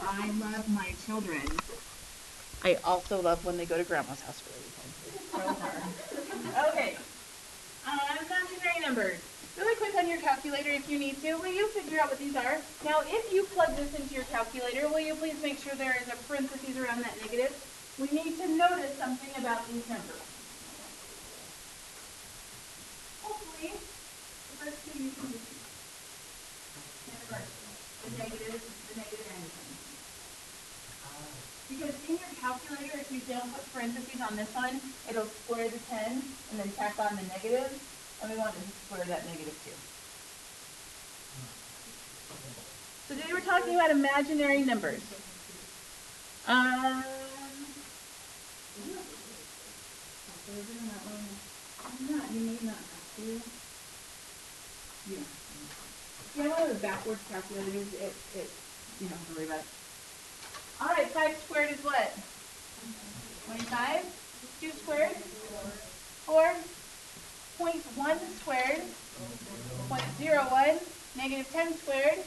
I love my children. I also love when they go to grandma's house for the weekend. So hard. Okay. Imaginary numbers. Really quick on your calculator if you need to. Will you figure out what these are? Now, if you plug this into your calculator, will you please make sure there is a parentheses around that negative? We need to notice something about these numbers. Hopefully, the first two you can do. The negative and the sign. Because in your calculator, if you don't put parentheses on this one, it'll square the 10 and then tack on the negative, and we want to square that negative too. So today we're talking about imaginary numbers. You may not have to. Yeah. Yeah, one of the backwards calculators, you don't have to worry about it. All right, 5 squared is what? 25. 2 squared? 4. 0.1 squared? 0.01. Negative 10 squared?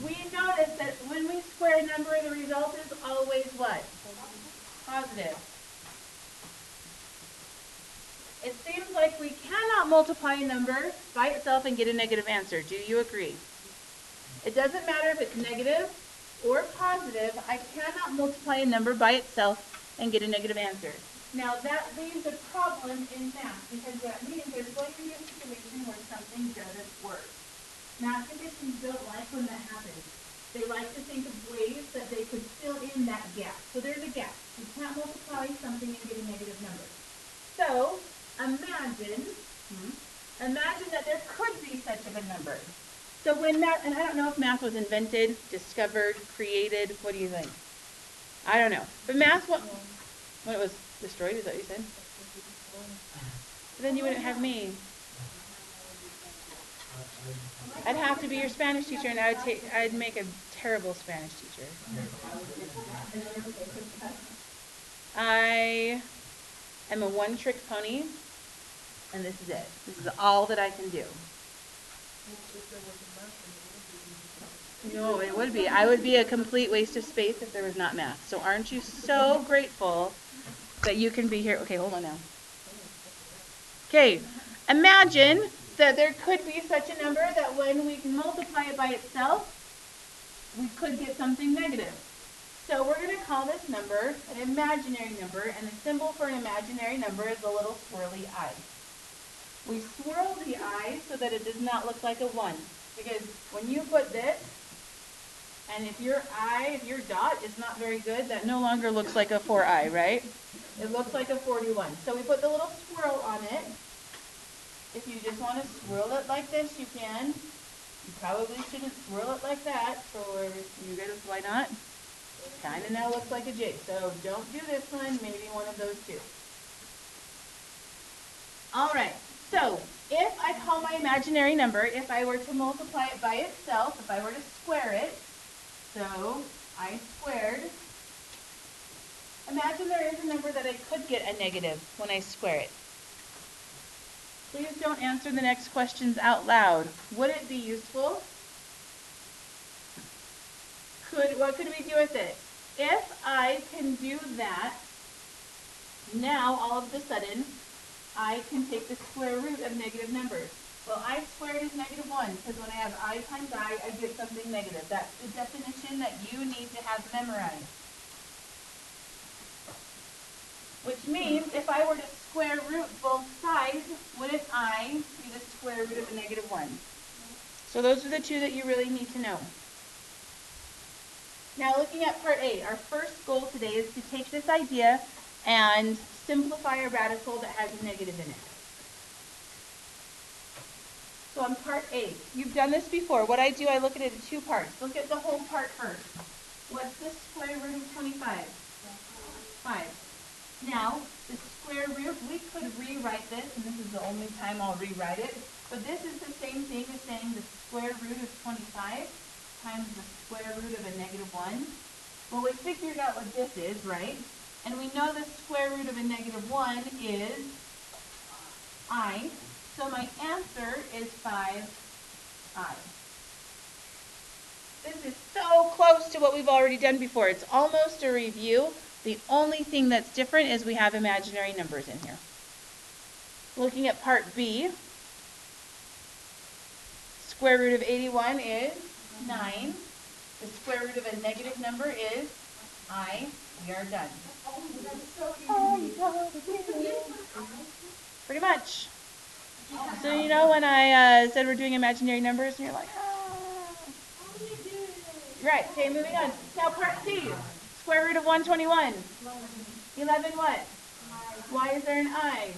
We notice that when we square a number, the result is always what? Positive. It seems like we cannot multiply a number by itself and get a negative answer. Do you agree? It doesn't matter if it's negative or positive. I cannot multiply a number by itself and get a negative answer. Now that leaves a problem in math because that means there's going to be a situation where something doesn't work. Mathematicians don't like when that happens. They like to think of ways that they could fill in that gap. So there's a gap. You can't multiply something and get a negative number. So imagine that there could be such of a number. So when math, and I don't know if math was invented, discovered, created, what do you think? I don't know. But math, when it was destroyed, is that what you said? But then you wouldn't have me. I'd have to be your Spanish teacher, and I'd make a terrible Spanish teacher. I am a one-trick pony, and this is it. This is all that I can do. No, it would be. I would be a complete waste of space if there was not math. So aren't you so grateful that you can be here? Okay, hold on now. Okay, imagine that there could be such a number that when we multiply it by itself, we could get something negative. So we're going to call this number an imaginary number, and the symbol for an imaginary number is a little swirly eye. We swirl the eye so that it does not look like a 1, because when you put this, and if your dot is not very good, that no longer looks like a 4i, right? It looks like a 41. So we put the little swirl on it. If you just want to swirl it like this, you can. You probably shouldn't swirl it like that, or you get it, why not? Kind of now looks like a J. So don't do this one, maybe one of those two. All right, so if I call my imaginary number, if I were to multiply it by itself, if I were to square it, so I squared, imagine there is a number that I could get a negative when I square it. Please don't answer the next questions out loud. Would it be useful? What could we do with it? If I can do that, now all of a sudden, I can take the square root of negative numbers. Well, I squared is negative 1, because when I have I times I get something negative. That's the definition that you need to have memorized. Which means if I were to square root both sides, wouldn't I be the square root of a negative 1? So those are the two that you really need to know. Now looking at part A, our first goal today is to take this idea and simplify a radical that has a negative in it. So on part A, you've done this before. What I do, I look at it in two parts. Look at the whole part first. What's the square root of 25? 5. Now, the square root, we could rewrite this, and this is the only time I'll rewrite it, but this is the same thing as saying the square root of 25 times the square root of a negative 1. Well, we figured out what this is, right? And we know the square root of a negative 1 is I. So my answer is 5i. This is so close close to what we've already done before. It's almost a review. The only thing that's different is we have imaginary numbers in here. Looking at part B, square root of 81 is 9. The square root of a negative number is I. We are done. Pretty much. So you know when I said we're doing imaginary numbers and you're like, Right, okay, moving on. Now part C, square root of 121. 11 what? Why is there an I?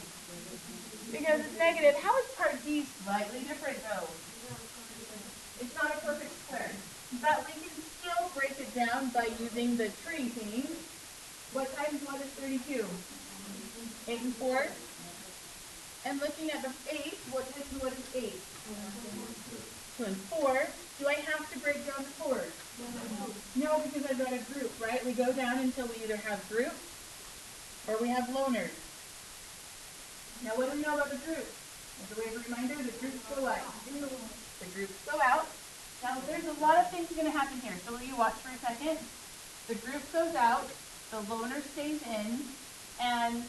Because it's negative. How is part D slightly different though? It's not a perfect square. But we can still break it down by using the tree thing. What times what is 32? 8 and 4. And looking at the 8, what times what is 8? 2 and 4. Do I have to break down the 4s? No, because I've got a group, right? We go down until we either have groups or we have loners. Now what do we know about the group? As a way of a reminder, the groups go out. The groups go out. Now there's a lot of things going to happen here, so will you watch for a second? The group goes out, the loner stays in, and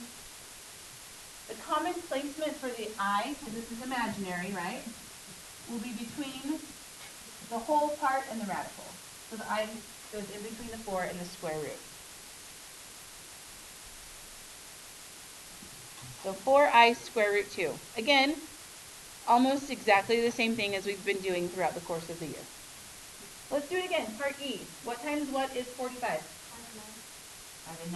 the common placement for the I, because this is imaginary, right, will be between the whole part and the radical. So the I goes in between the 4 and the square root. So 4i square root 2. Again, almost exactly the same thing as we've been doing throughout the course of the year. Let's do it again. Part E. What times what is 45? 5 and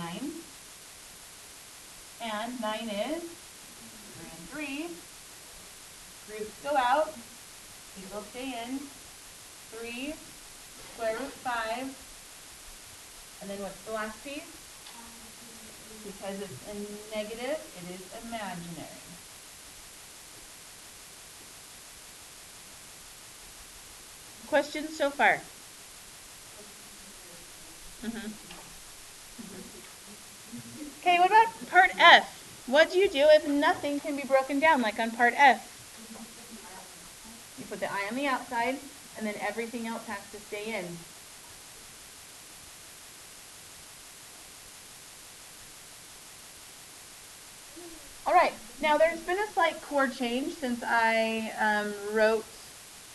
9. And 9 is 3 and 3. Groups go out. These will stay in. 3 square root 5. And then what's the last piece? Because it's a negative, it is imaginary. Questions so far? Okay, what about part F? What do you do if nothing can be broken down, like on part F? You put the I on the outside, and then everything else has to stay in. All right, now there's been a slight chord change since I wrote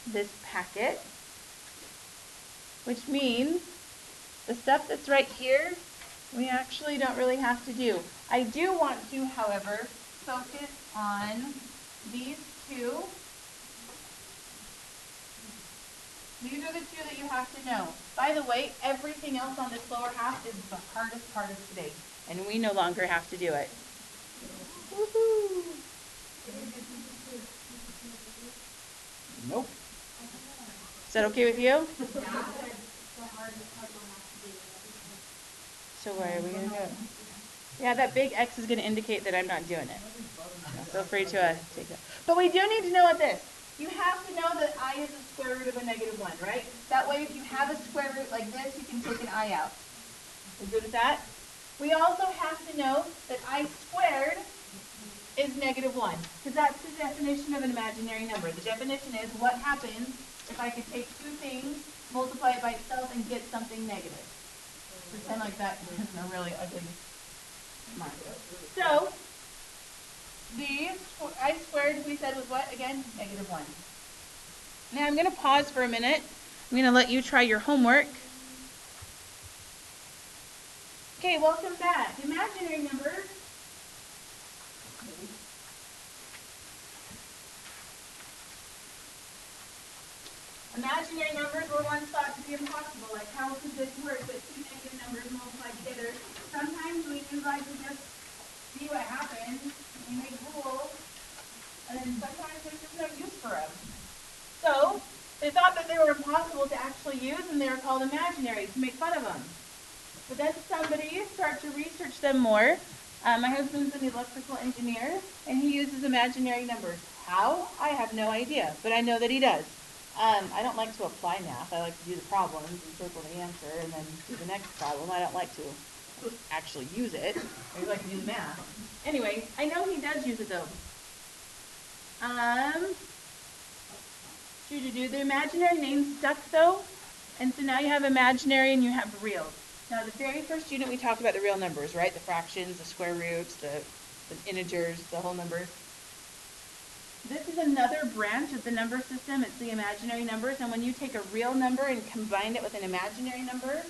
this packet, which means the stuff that's right here, we actually don't really have to do. I do want to, however, focus on these two. These are the two that you have to know. By the way, everything else on this lower half is the hardest part of today, and we no longer have to do it. Woohoo! Nope. Is that okay with you? So where are we going to go? Yeah, that big X is going to indicate that I'm not doing it. Feel free to take that. But we do need to know what this. You have to know that I is the square root of a negative 1, right? That way if you have a square root like this, you can take an I out. We good with that? We also have to know that I squared is negative 1, because that's the definition of an imaginary number. The definition is what happens if I could take two things, multiply it by itself, and get something negative. Pretend like that is a really ugly mark. So, the I squared, we said, was what again? Negative 1. Now I'm going to pause for a minute. I'm going to let you try your homework. Okay, welcome back. Imaginary numbers. Imaginary numbers were once thought to be impossible. Like, how could this work that two negative numbers multiply together? Sometimes we knew guys would just see what happens, we make rules, and then sometimes there's just no use for them. So, they thought that they were impossible to actually use, and they were called imaginary, to make fun of them. But then somebody started to research them more. My husband's an electrical engineer, and he uses imaginary numbers. How? I have no idea, but I know that he does. I don't like to apply math. I like to do the problems and circle the answer and then do the next problem. I don't like to actually use it. I like to do the math. Anyway, I know he does use it though. The imaginary name stuck though, And so now you have imaginary and you have real. Now the very first unit we talked about the real numbers, right? The fractions, the square roots, the integers, the whole numbers. This is another branch of the number system. It's the imaginary numbers. And when you take a real number and combine it with an imaginary number,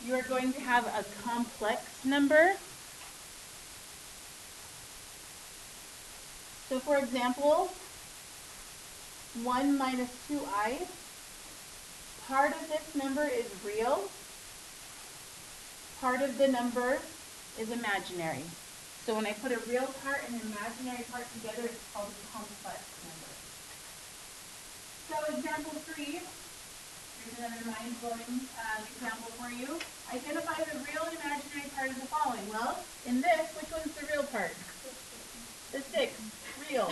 you are going to have a complex number. So for example, 1 minus 2i, part of this number is real, part of the number is imaginary. So when I put a real part and an imaginary part together, it's called a complex number. So example 3, here's another mind-blowing example for you. Identify the real and imaginary part of the following. Well, in this, which one's the real part? The 6, real.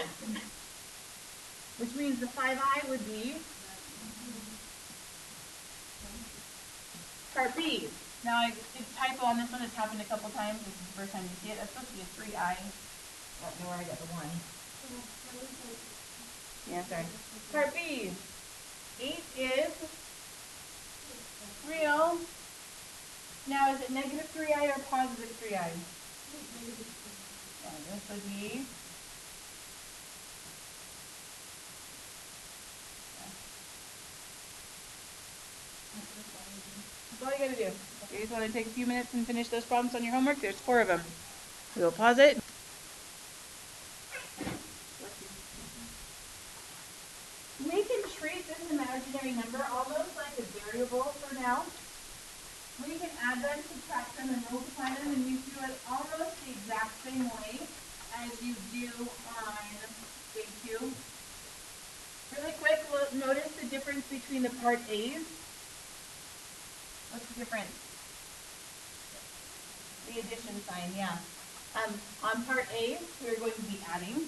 Which means the 5i would be part B. Now, I did typo on this one. It's happened a couple times. This is the first time you see it. That's supposed to be a 3i. I don't know where I got the 1. Yeah, sorry. Part B. 8 is real. Now, is it negative 3i or positive 3i? Yeah, this would be... That's all you gotta do. You just want to take a few minutes and finish those problems on your homework. There's 4 of them. We'll pause it. We can treat this imaginary number almost like a variable for now. We can add them, subtract them, and multiply them, and you do it almost the exact same way as you do on big Q. Really quick, notice the difference between the part A's. What's the difference? The addition sign, yeah. On part A, we are going to be adding.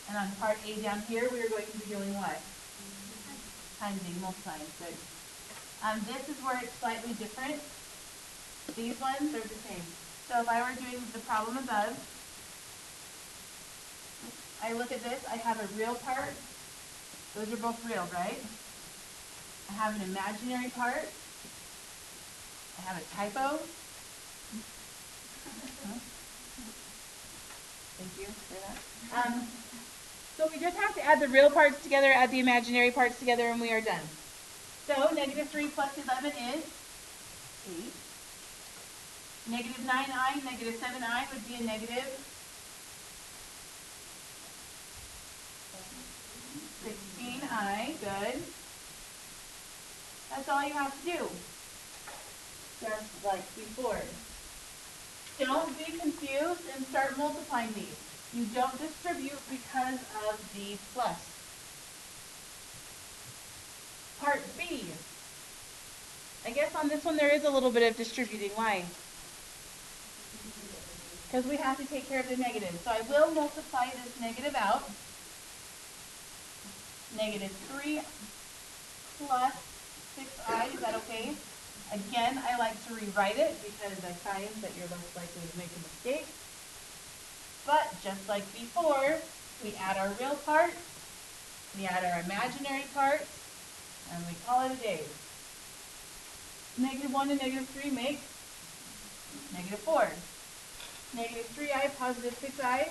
And on part A down here, we are going to be doing what? Timesing, multiplying. Good. This is where it's slightly different. These ones are the same. So if I were doing the problem above, I look at this, I have a real part. Those are both real, right? I have an imaginary part. I have a typo. Thank you for that. So we just have to add the real parts together, add the imaginary parts together, and we are done. So negative 3 plus 11 is 8. Negative 9i, negative 7i would be a negative 16i. Good. That's all you have to do. Just like before. Don't be confused and start multiplying these. You don't distribute because of the plus. Part B. I guess on this one there is a little bit of distributing. Why? Because we have to take care of the negative. So I will multiply this negative out. Negative 3 plus 6i, is that okay? Again, I like to rewrite it because I find that you're less likely to make a mistake. But just like before, we add our real part, we add our imaginary part, and we call it a day. Negative 1 and negative 3 make negative 4. Negative 3i, positive 6i,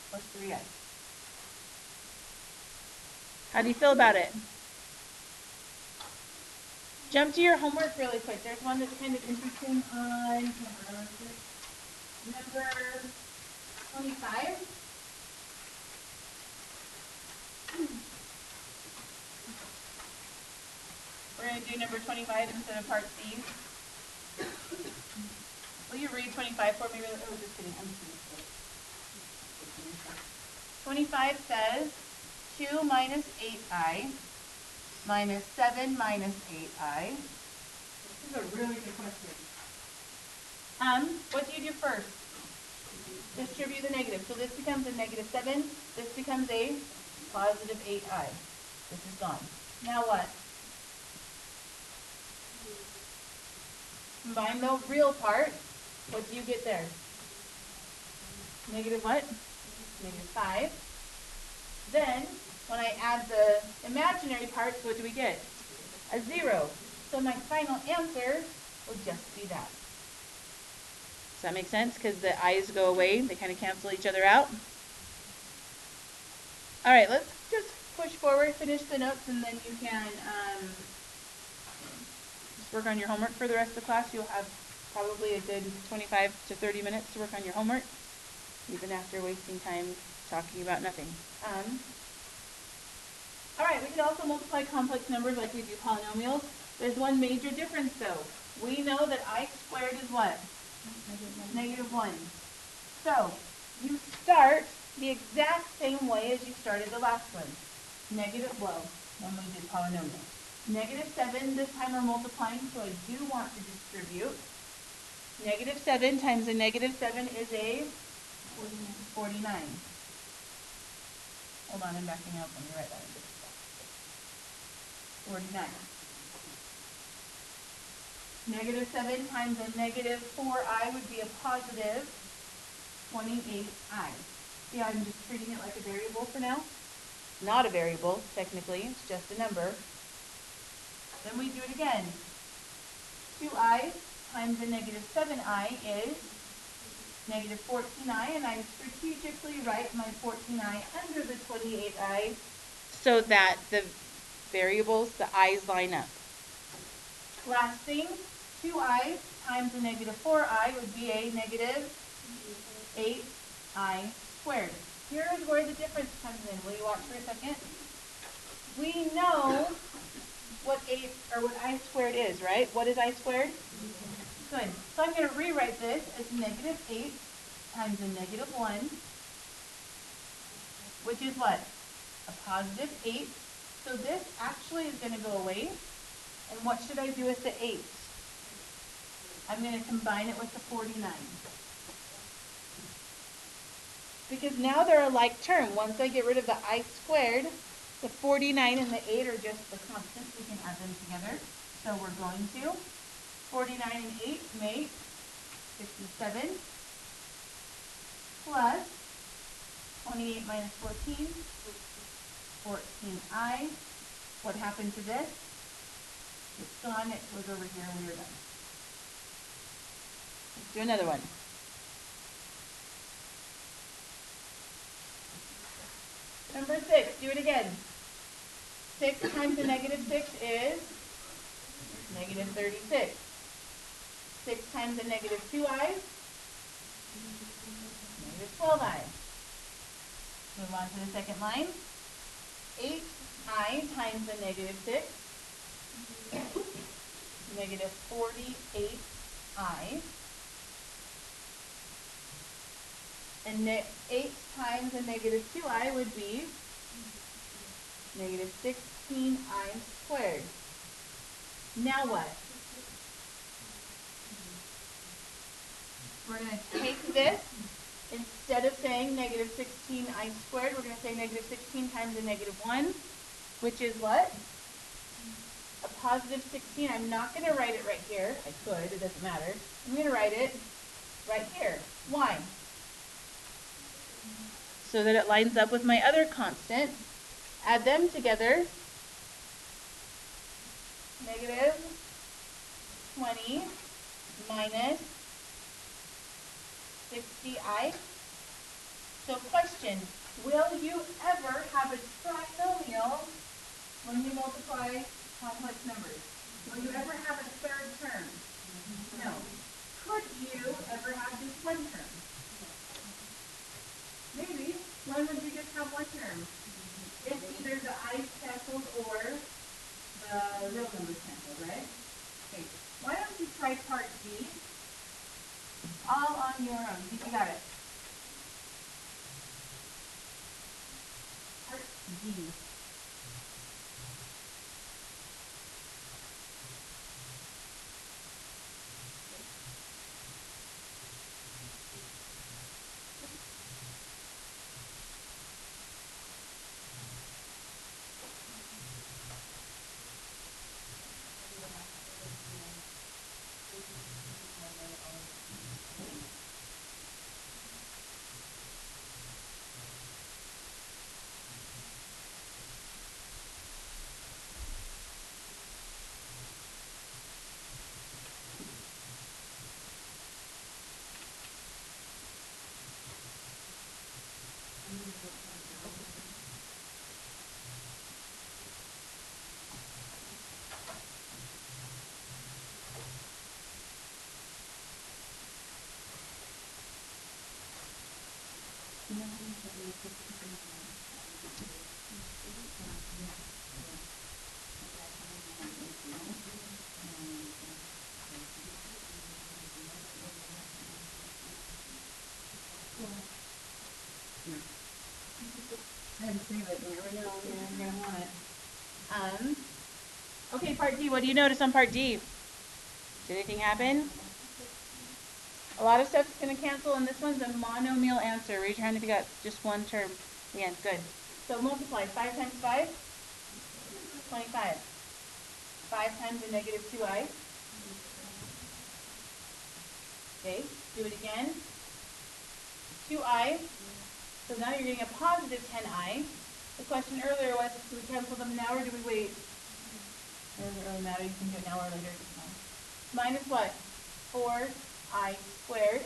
plus 3i. How do you feel about it? Jump to your homework really quick. There's one that's kind of interesting on number 25. We're going to do number 25 instead of part C. Will you read 25 for me? Oh, just kidding. I'm just kidding. 25 says 2 minus 8i minus 7 minus 8i. This is a really good question. What do you do first? Distribute the negative. So this becomes a negative 7. This becomes a positive 8i. This is gone. Now what? Combine the real part What do you get there? Negative what? Negative 5. Then, when I add the imaginary parts, what do we get? A 0. So my final answer will just be that. Does that make sense? Because the i's go away, they kind of cancel each other out. All right, let's just push forward, finish the notes, and then you can just work on your homework for the rest of the class. You'll have probably a good 25 to 30 minutes to work on your homework, even after wasting time talking about nothing. All right, we can also multiply complex numbers like we do polynomials. There's one major difference though. We know that I squared is what? Negative 1. So, you start the exact same way as you started the last one. Negative, well, when we did polynomial. Negative 7, this time we're multiplying, so I do want to distribute. Negative 7 times a negative 7 is a 49. Hold on, I'm backing out. Let me write that in. 49. Negative 7 times a negative 4i would be a positive 28i. See, I'm just treating it like a variable for now. Not a variable, technically, it's just a number. Then we do it again. 2i times a negative 7i is negative 14i, and I strategically write my 14i under the 28i so that the variables, the i's line up. Last thing, 2i times a negative 4i would be a negative 8i squared. Here's where the difference comes in. Will you watch for a second? We know what I squared is, right? What is I squared? Good. So I'm going to rewrite this as negative 8 times a negative 1, which is what? A positive 8. So this actually is going to go away. And what should I do with the 8? I'm going to combine it with the 49. Because now they're a like term. Once I get rid of the I squared, the 49 and the 8 are just the constants. We can add them together. So we're going to. 49 and 8 make 57 plus 28 minus 14, 14i. What happened to this? It's gone. It was over here and we were done. Let's do another one. Number 6, do it again. 6 times a negative 6 is negative 36. 6 times a negative 2i, negative 12i. Move on to the second line. 8i times a negative 6, negative 48i. And 8 times a negative 2i would be negative 16i squared. Now what? We're going to take this, instead of saying negative 16i squared, we're going to say negative 16 times a negative 1, which is what? A positive 16. I'm not going to write it right here. I could, it doesn't matter. I'm going to write it right here. Why? So that it lines up with my other constant. Add them together. Negative 20 minus 60i. So question, will you ever have a trinomial when you multiply complex numbers? Will you ever have a third term? No. Could you ever have just one term? Maybe. When would you just have one term? If either the i's canceled or the real numbers canceled, right? Okay. Why don't you try part B? All on your own. See if you got it. Part B. I had to save it, you never know when you're gonna want it. Okay, part D, what do you notice on part D? Did anything happen? A lot of stuff's gonna cancel, and this one's a monomial answer. Raise your hand if you got just one term. Yeah, good. So multiply 5 times 5, 25. 5 times a negative 2i. Okay, do it again. 2i. So now you're getting a positive 10i. The question earlier was, do we cancel them now or do we wait? It doesn't really matter. You can do it now or later. Minus what? 4i squared.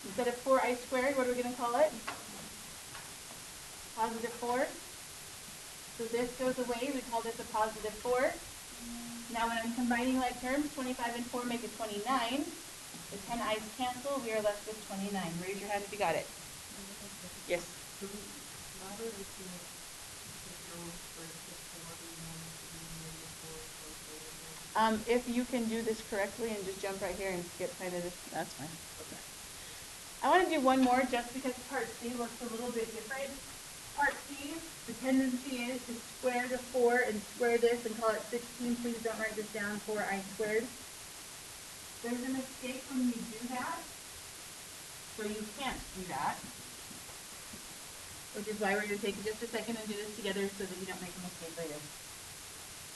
Instead of 4i squared, what are we going to call it? Positive 4. So this goes away. We call this a positive 4. Now when I'm combining like terms, 25 and 4 make a 29. The 10i's cancel. We are left with 29. Raise your hand if you got it. Yes. If you can do this correctly and just jump right here and skip kind of this, that's fine. Okay. I want to do one more just because part C looks a little bit different. Part C, the tendency is to square the 4 and square this and call it 16. Please don't write this down, 4i squared. There's a mistake when you do that, so you can't do that. Which is why we're going to take just a second and do this together so that you don't make a mistake later.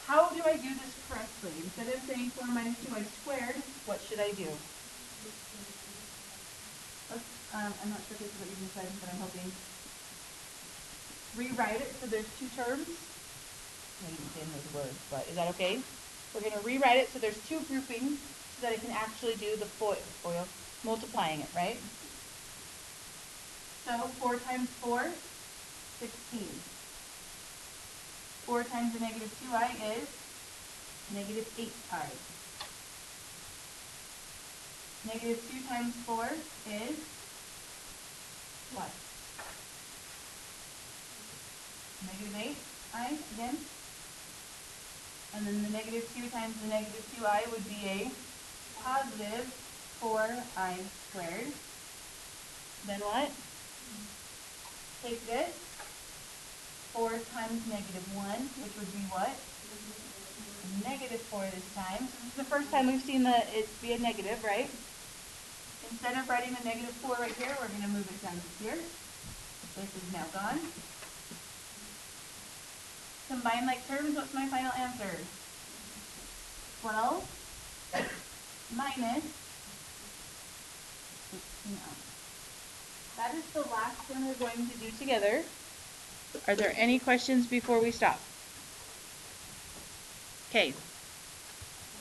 How do I do this correctly? Instead of saying 4 minus 2i squared, what should I do? I'm not sure if this is what you just said, but I'm hoping. Rewrite it so there's 2 terms. Maybe in those words, but is that okay? We're going to rewrite it so there's 2 groupings so that I can actually do the FOIL, multiplying it, right? So 4 times 4, 16. 4 times the negative 2i is negative 8i. Negative 2 times 4 is what? Negative 8i again. And then the negative 2 times the negative 2i would be a positive 4i squared. Then what? Take this. 4 times negative 1, which would be what? Negative 4 this time. So this is the first time we've seen it be a negative, right? Instead of writing the negative 4 right here, we're going to move it down to here. This is now gone. Combine like terms, what's my final answer? 12 minus 16i. That is the last one we're going to do together. Are there any questions before we stop? Okay.